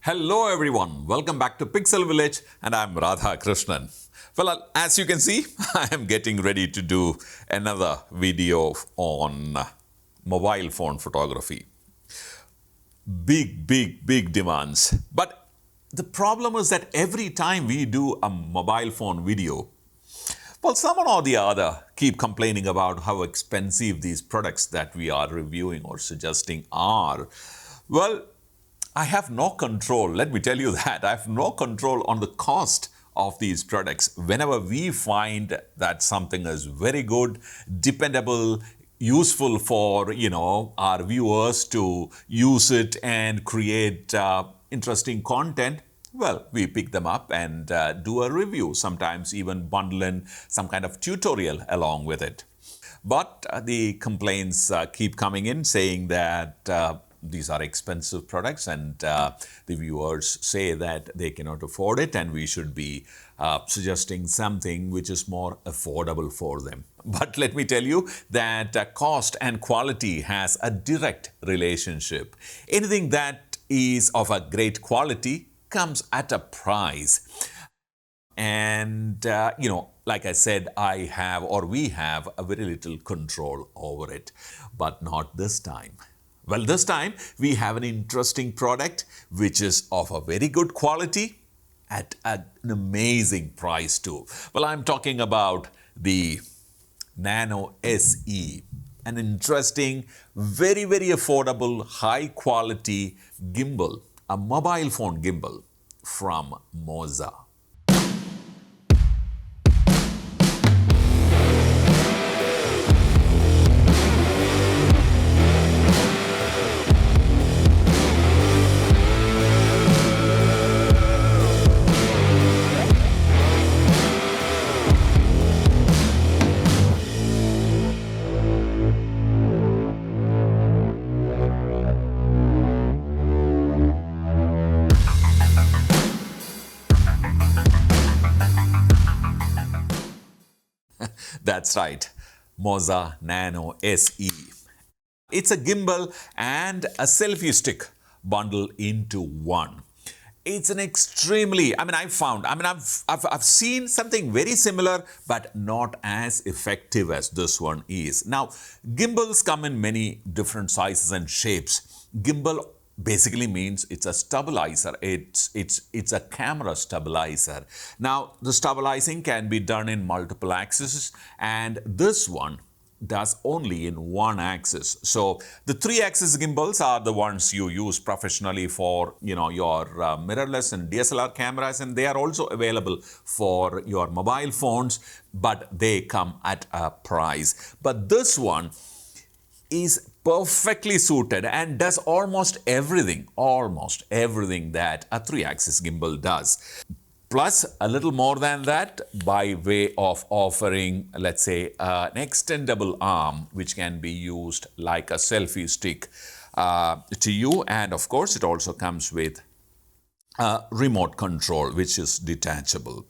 Hello everyone, welcome back to Pixel Village and I'm Radha Krishnan. Well, as you can see, I am getting ready to do another video on mobile phone photography. Big demands. But the problem is that every time we do a mobile phone video, well, someone or the other keep complaining about how expensive these products that we are reviewing or suggesting are. Well, I have no control. Let me tell you that. I have no control on the cost of these products. Whenever we find that something is very good, dependable, useful for, our viewers to use it and create interesting content, well, we pick them up and do a review, sometimes even bundle in some kind of tutorial along with it. But the complaints keep coming in saying that these are expensive products and the viewers say that they cannot afford it and we should be suggesting something which is more affordable for them. But let me tell you that cost and quality has a direct relationship. Anything that is of a great quality comes at a price. And, like I said, we have a very little control over it, but not this time. Well, this time we have an interesting product which is of a very good quality at an amazing price too. Well, I'm talking about the Nano SE, an interesting, very affordable, high quality gimbal, a mobile phone gimbal from Moza. That's right, Moza NANO SE. It's a gimbal and a selfie stick bundled into one. It's an extremely, I've seen something very similar, but not as effective as this one is. Now, gimbals come in many different sizes and shapes. Gimbal basically means it's a stabilizer. It's a camera stabilizer. Now, the stabilizing can be done in multiple axes, and this one does only in one axis. So the 3-axis gimbals are the ones you use professionally for your mirrorless and DSLR cameras, and they are also available for your mobile phones, but they come at a price. But this one is perfectly suited and does almost everything that a 3-axis gimbal does. Plus, a little more than that by way of offering, let's say, an extendable arm, which can be used like a selfie stick to you. And of course, it also comes with remote control, which is detachable.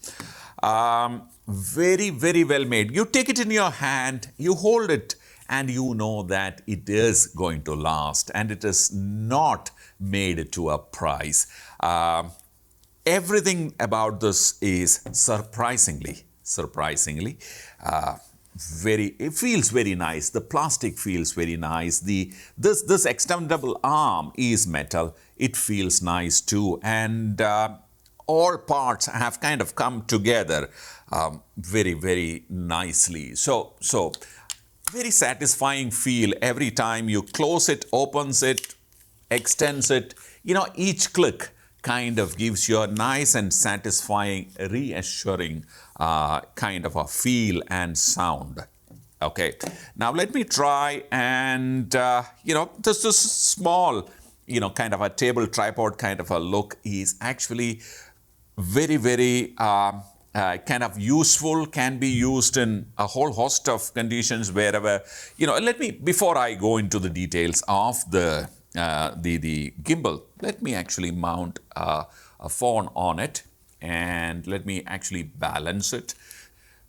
Very well made. You take it in your hand, you hold it, and you know that it is going to last and it is not made to a price. Everything about this is surprisingly, it feels very nice. The plastic feels very nice. This extendable arm is metal. It feels nice too. And all parts have kind of come together very nicely. So very satisfying feel every time you close it, opens it, extends it. Each click kind of gives you a nice and satisfying, reassuring kind of a feel and sound. Okay, now let me try and, this small, kind of a table tripod kind of a look is actually very kind of useful, can be used in a whole host of conditions wherever, before I go into the details of the gimbal, let me actually mount a phone on it and let me actually balance it.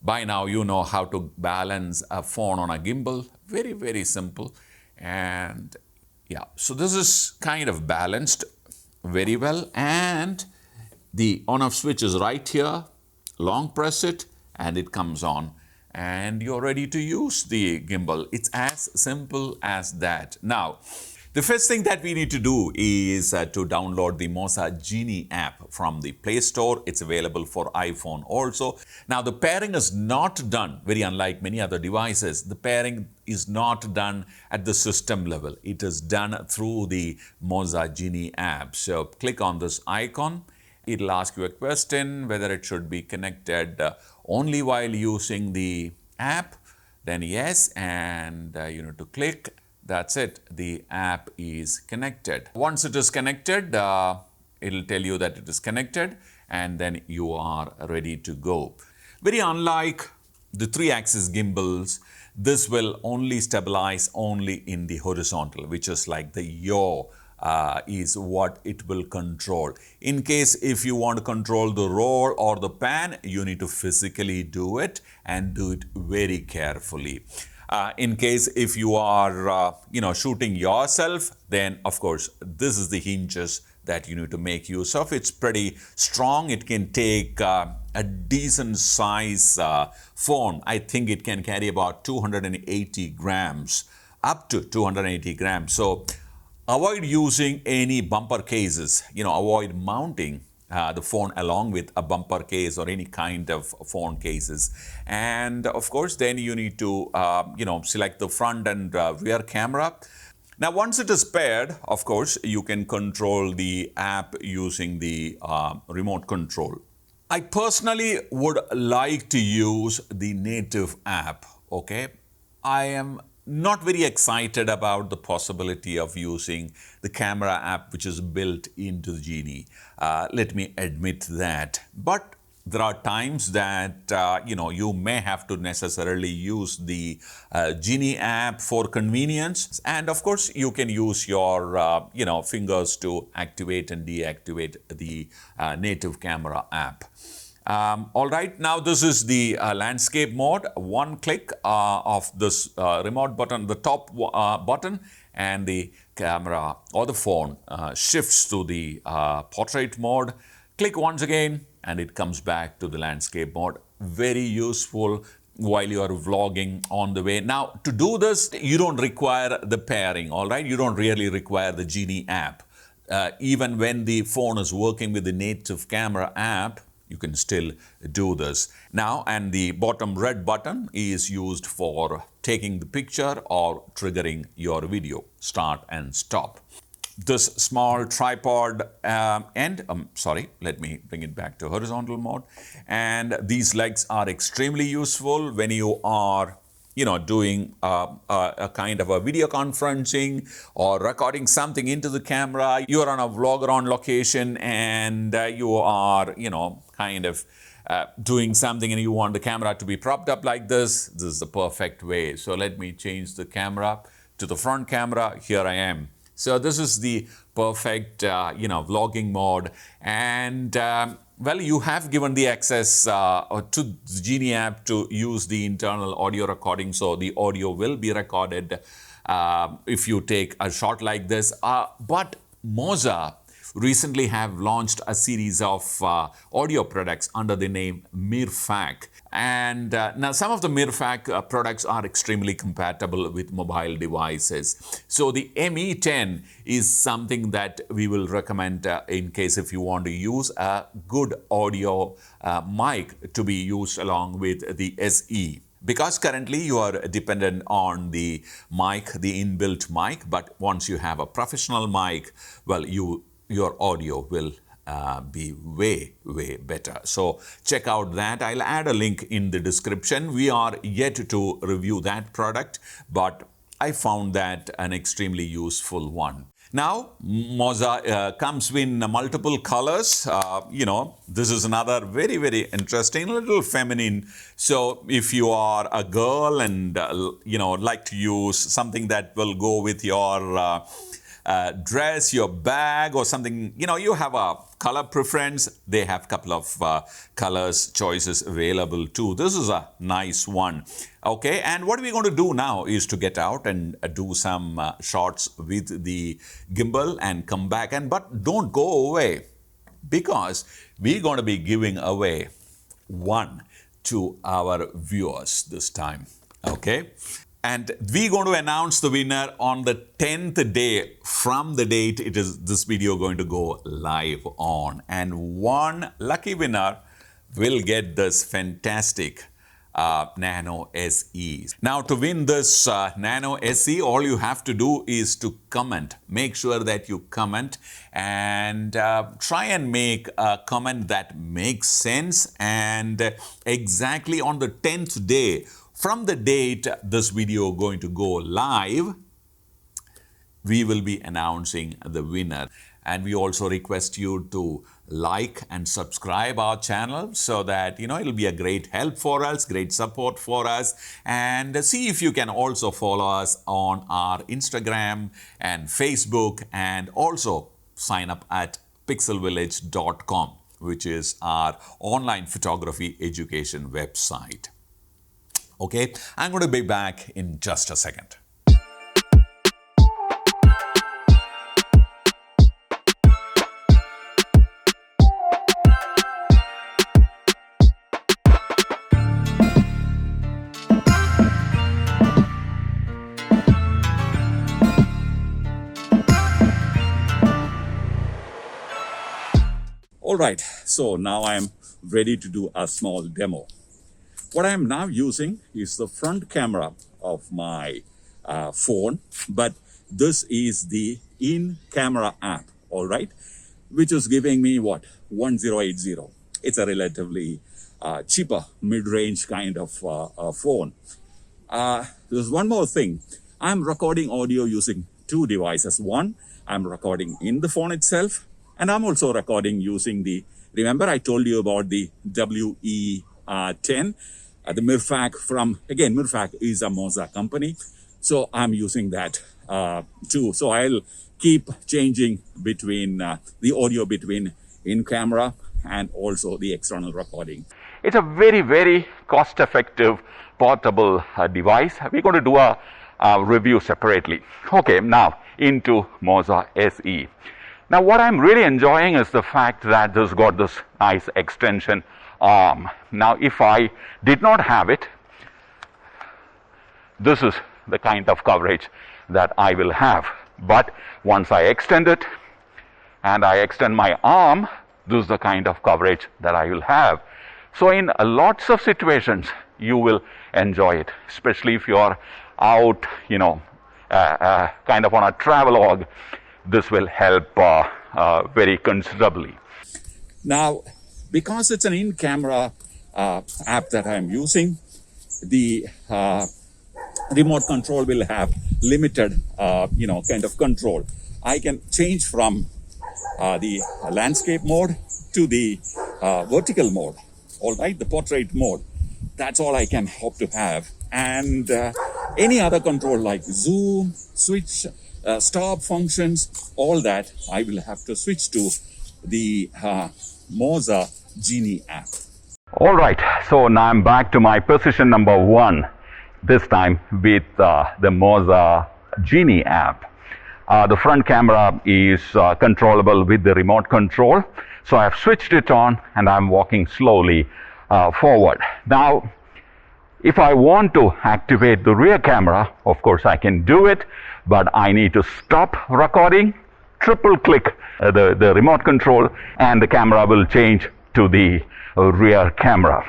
By now, you know how to balance a phone on a gimbal. Very simple. And yeah, so this is kind of balanced. very well, and the on-off switch is right here. Long press it and it comes on, and you're ready to use the gimbal. It's as simple as that. Now, the first thing that we need to do is to download the Moza Genie app from the Play Store. It's available for iPhone also. Now, the pairing is not done, very unlike many other devices. The pairing is not done at the system level. It is done through the Moza Genie app. So click on this icon. It'll ask you a question whether it should be connected only while using the app. Then yes, and you need to click. That's it. The app is connected. Once it is connected, it'll tell you that it is connected, and then you are ready to go. Very unlike the 3-axis gimbals, this will only stabilize only in the horizontal, which is like the yaw is what it will control. In case if you want to control the roll or the pan, you need to physically do it and do it very carefully. In case if you are shooting yourself, then of course this is the hinges that you need to make use of. It's pretty strong. It can take a decent size phone. I think it can carry about 280 grams, up to 280 grams. So avoid using any bumper cases, avoid mounting the phone along with a bumper case or any kind of phone cases. And of course, then you need to, select the front and rear camera. Now, once it is paired, of course, you can control the app using the remote control. I personally would like to use the native app, okay? I am not very excited about the possibility of using the camera app which is built into the Genie. Let me admit that. But there are times that you may have to necessarily use the Genie app for convenience, and of course you can use your fingers to activate and deactivate the native camera app. All right, now this is the landscape mode. One click of this remote button, the top button, and the camera or the phone shifts to the portrait mode. Click once again and it comes back to the landscape mode. Very useful while you are vlogging on the way. Now, to do this, you don't require the pairing, all right? You don't really require the Genie app. Even when the phone is working with the native camera app, you can still do this. Now, and the bottom red button is used for taking the picture or triggering your video, start and stop. This small tripod let me bring it back to horizontal mode. And these legs are extremely useful when you are doing a kind of a video conferencing or recording something into the camera. You're on a vlogger on location and you are, doing something and you want the camera to be propped up like this. This is the perfect way. So let me change the camera to the front camera. Here I am. So this is the perfect, vlogging mode. And well, you have given the access to the Genie app to use the internal audio recording. So the audio will be recorded if you take a shot like this. But Moza recently have launched a series of audio products under the name MIRFAK. And now some of the MIRFAK products are extremely compatible with mobile devices. So the ME10 is something that we will recommend in case if you want to use a good audio mic to be used along with the SE. Because currently you are dependent on the mic, the inbuilt mic, but once you have a professional mic, well, your audio will be way better. So check out that. I'll add a link in the description. We are yet to review that product, but I found that an extremely useful one. Now, Moza comes in multiple colors. This is another very interesting, little feminine. So if you are a girl and, like to use something that will go with your dress, your bag, or something, you have a color preference. They have a couple of colors choices available too. This is a nice one. Okay, and what we're going to do now is to get out and do some shots with the gimbal and come back. But don't go away, because we're going to be giving away one to our viewers this time. Okay, and we're going to announce the winner on the 10th day from the date this video going to go live on, and one lucky winner will get this fantastic Nano SE. Now, to win this Nano SE, all you have to do is to comment. Make sure that you comment and try and make a comment that makes sense. And exactly on the 10th day from the date this video going to go live, we will be announcing the winner. And we also request you to like and subscribe our channel so that, it'll be a great help for us, great support for us. And see if you can also follow us on our Instagram and Facebook, and also sign up at pixelvillage.com, which is our online photography education website. Okay, I'm going to be back in just a second. All right, so now I'm ready to do a small demo. What I'm now using is the front camera of my phone, but this is the in-camera app, all right, which is giving me what? 1080. It's a relatively cheaper mid-range kind of phone. There's one more thing. I'm recording audio using two devices. One, I'm recording in the phone itself, and I'm also recording using remember I told you about the WE10, the MIRFAK from, again, MIRFAK is a Moza company. So I'm using that too. So I'll keep changing between the audio between in-camera and also the external recording. It's a very, very cost-effective portable device. We're going to do a review separately. Okay, now into Moza SE. Now, what I'm really enjoying is the fact that this got this nice extension arm. Now, if I did not have it, this is the kind of coverage that I will have. But once I extend it and I extend my arm, this is the kind of coverage that I will have. So in lots of situations, you will enjoy it, especially if you're out, kind of on a travelogue. This will help very considerably. Now, because it's an in-camera app that I'm using, the remote control will have limited, kind of control. I can change from the landscape mode to the vertical mode, all right, the portrait mode. That's all I can hope to have. And any other control like zoom, switch, stop functions, all that, I will have to switch to the Moza Genie app. All right, so now I'm back to my position number 1, this time with the Moza Genie app. The front camera is controllable with the remote control. So I've switched it on and I'm walking slowly forward. Now, if I want to activate the rear camera, of course I can do it, but I need to stop recording, triple click the remote control, and the camera will change to the rear camera.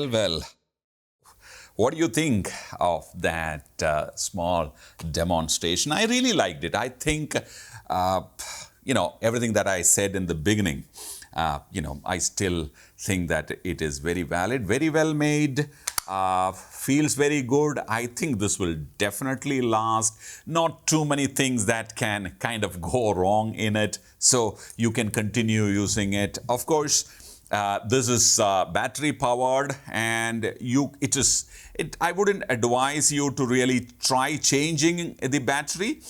Well. What do you think of that small demonstration? I really liked it. I think, everything that I said in the beginning, I still think that it is very valid, very well made, feels very good. I think this will definitely last. Not too many things that can kind of go wrong in it, so you can continue using it. Of course, this is battery powered, and I wouldn't advise you to really try changing the battery.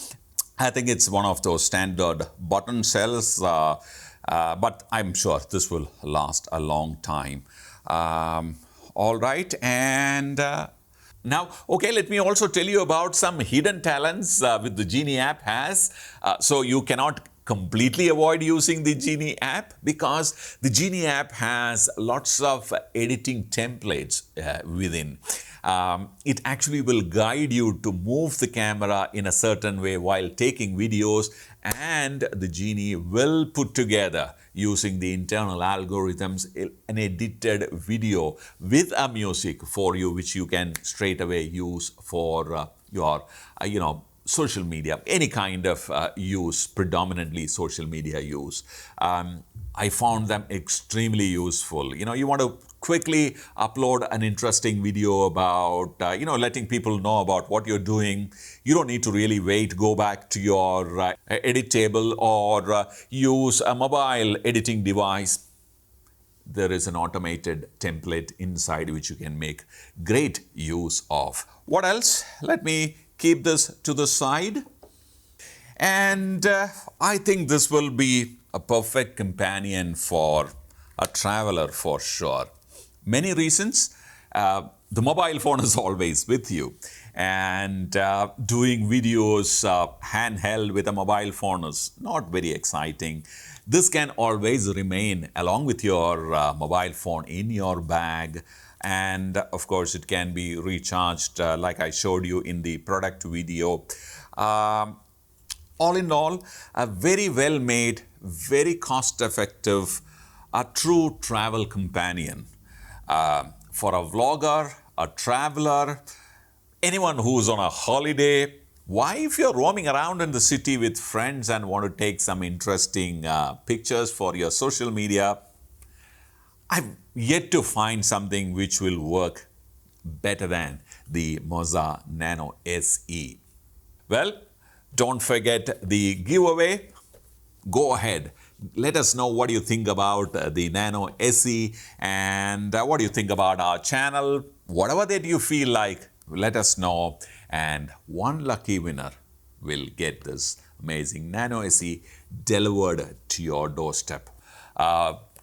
I think it's one of those standard button cells, but I'm sure this will last a long time. All right, and now, okay, let me also tell you about some hidden talents with the Genie app has. So you cannot completely avoid using the Genie app, because the Genie app has lots of editing templates within. It actually will guide you to move the camera in a certain way while taking videos, and the Genie will put together, using the internal algorithms, an edited video with a music for you, which you can straight away use for your, social media, any kind of use, predominantly social media use. I found them extremely useful. You want to quickly upload an interesting video about, letting people know about what you're doing. You don't need to really wait, go back to your edit table, or use a mobile editing device. There is an automated template inside which you can make great use of. What else? Let me keep this to the side. And I think this will be a perfect companion for a traveler for sure. Many reasons. The mobile phone is always with you, and doing videos handheld with a mobile phone is not very exciting. This can always remain along with your mobile phone in your bag, and of course it can be recharged like I showed you in the product video. All in all, a very well made, very cost effective, a true travel companion. For a vlogger, a traveler, anyone who's on a holiday. Why, if you're roaming around in the city with friends and want to take some interesting pictures for your social media, I've yet to find something which will work better than the Moza Nano SE. Well, don't forget the giveaway. Go ahead. Let us know what you think about the Nano SE, and what do you think about our channel. Whatever that you feel like, let us know. And one lucky winner will get this amazing Nano SE delivered to your doorstep.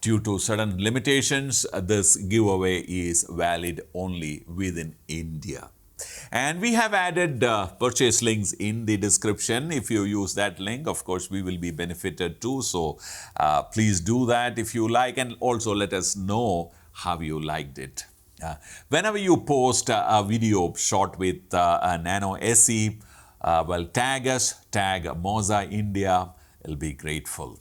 Due to certain limitations, this giveaway is valid only within India. And we have added purchase links in the description. If you use that link, of course, we will be benefited too. So please do that if you like, and also let us know how you liked it. Whenever you post a video shot with a Nano SE, tag us, tag Moza India. I'll be grateful.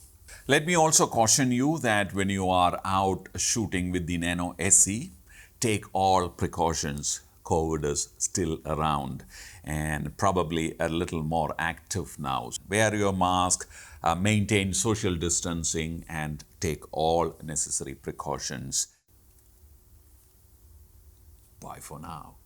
Let me also caution you that when you are out shooting with the Nano SE, take all precautions. COVID is still around and probably a little more active now. Wear your mask, maintain social distancing, and take all necessary precautions. Bye for now.